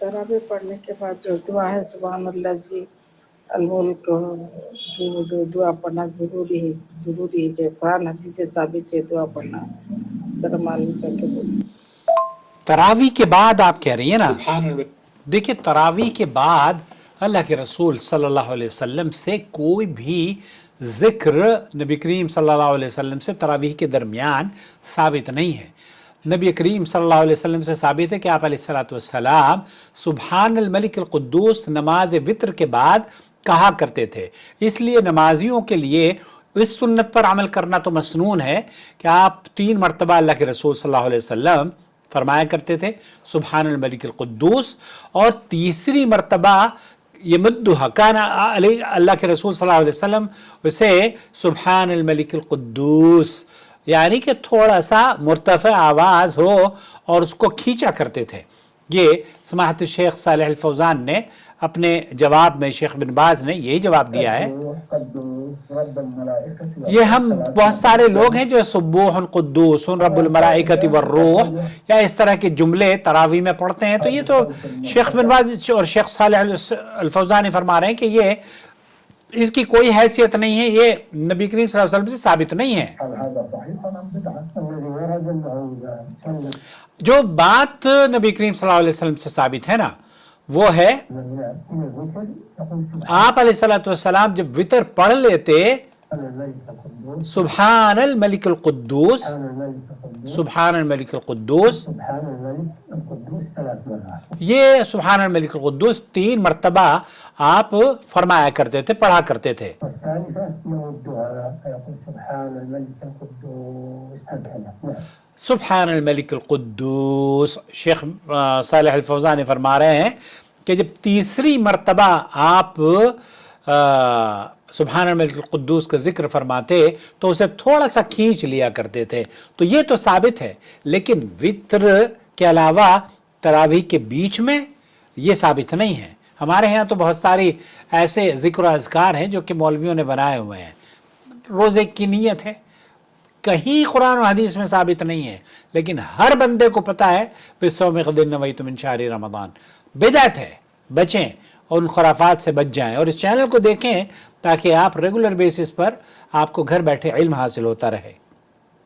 तरावी पढ़ने के बाद जो दुआ है सुभान अल्लाह जी अलमुल्क की वो दुआ पढ़ना जरूरी है जो कुरान हदीस से साबित है दुआ पढ़ना जरा मालूम करके बोलिए। तरावी के बाद आप कह रही है ना? देखिए, तरावी के बाद अल्लाह के रसूल सल्लल्लाहु अलैहि वसल्लम से कोई भी जिक्र नबी करीम सल्लल्लाहु अलैहि वसल्लम से तरावी के दरमियान साबित नहीं है। नबी करीम सल्लल्लाहु अलैहि वसल्लम से साबित है कि आप अलैहिस्सलातु वस्सलाम सुभान अल मलिक अल कुद्दूस नमाज वित्र के बाद कहा करते थे। इसलिए नमाजियों के लिए इस सुन्नत पर अमल करना तो मसनून है कि आप 3 मरतबा अल्लाह के रसूल सल्लल्लाहु अलैहि वसल्लम फरमाया करते थे सुभान अल मलिक अल कुद्दूस, और तीसरी मरतबा ये मुद्दुहा काना अल्लाह के रसूल सल्लल्लाहु अलैहि वसल्लम उसे सुभान अल मलिक अल कुद्दूस यानी कि थोड़ा सा मुर्तफ़ा आवाज हो और उसको खींचा करते थे। ये समाहत शेख सालेह अल फौजान ने अपने जवाब में, शेख बिन बाज ने यही जवाब दिया है। ये हम बहुत सारे लोग हैं जो सुब्बूहुन कुद्दूसुन रब्बुल मलाइकति वर्रूह या इस तरह के जुमले तरावी में पढ़ते हैं, तो ये तो शेख बिन बाज और शेख सालेह अल फौजान फरमा रहे हैं कि ये इसकी कोई हैसियत नहीं है, ये नबी करीम सल्लल्लाहु अलैहि वसल्लम से साबित नहीं है। जो बात नबी करीम सल्लल्लाहु अलैहि वसल्लम से साबित है ना, वो है आप अलैहिस्सलातु वस्सलाम जब वितर पढ़ लेते सुभान अल मलिक अल कुद्दूस, सुभान अल मलिक अल कुद्दूस, ये सुभान अल मलिक अल कुद्दूस 3 मरतबा आप फरमाया करते थे, पढ़ा करते थे। सुभान अल मलिक अल कुद्दूस, शेख सालेह अल फौजान फरमा रहे हैं कि जब तीसरी मरतबा आप सुभान अल मलिक अल कुद्दूस का जिक्र फरमाते तो उसे थोड़ा सा खींच लिया करते थे, तो ये तो साबित है। लेकिन वित्र के अलावा तरावी के बीच में ये साबित नहीं है। हमारे यहाँ तो बहुत सारी ऐसे जिक्र अज़कार हैं जो कि मौलवियों ने बनाए हुए हैं, रोज़े की नीयत है, कहीं कुरान और हदीस में साबित नहीं है, लेकिन हर बंदे को पता है बिस्सौम ग़दिन नवैतु मिन शहरी रमज़ान। बिदअत है, बचें और उन खुराफात से बच जाएं और इस चैनल को देखें ताकि आप रेगुलर बेसिस पर आपको घर बैठे इल्म हासिल होता रहे।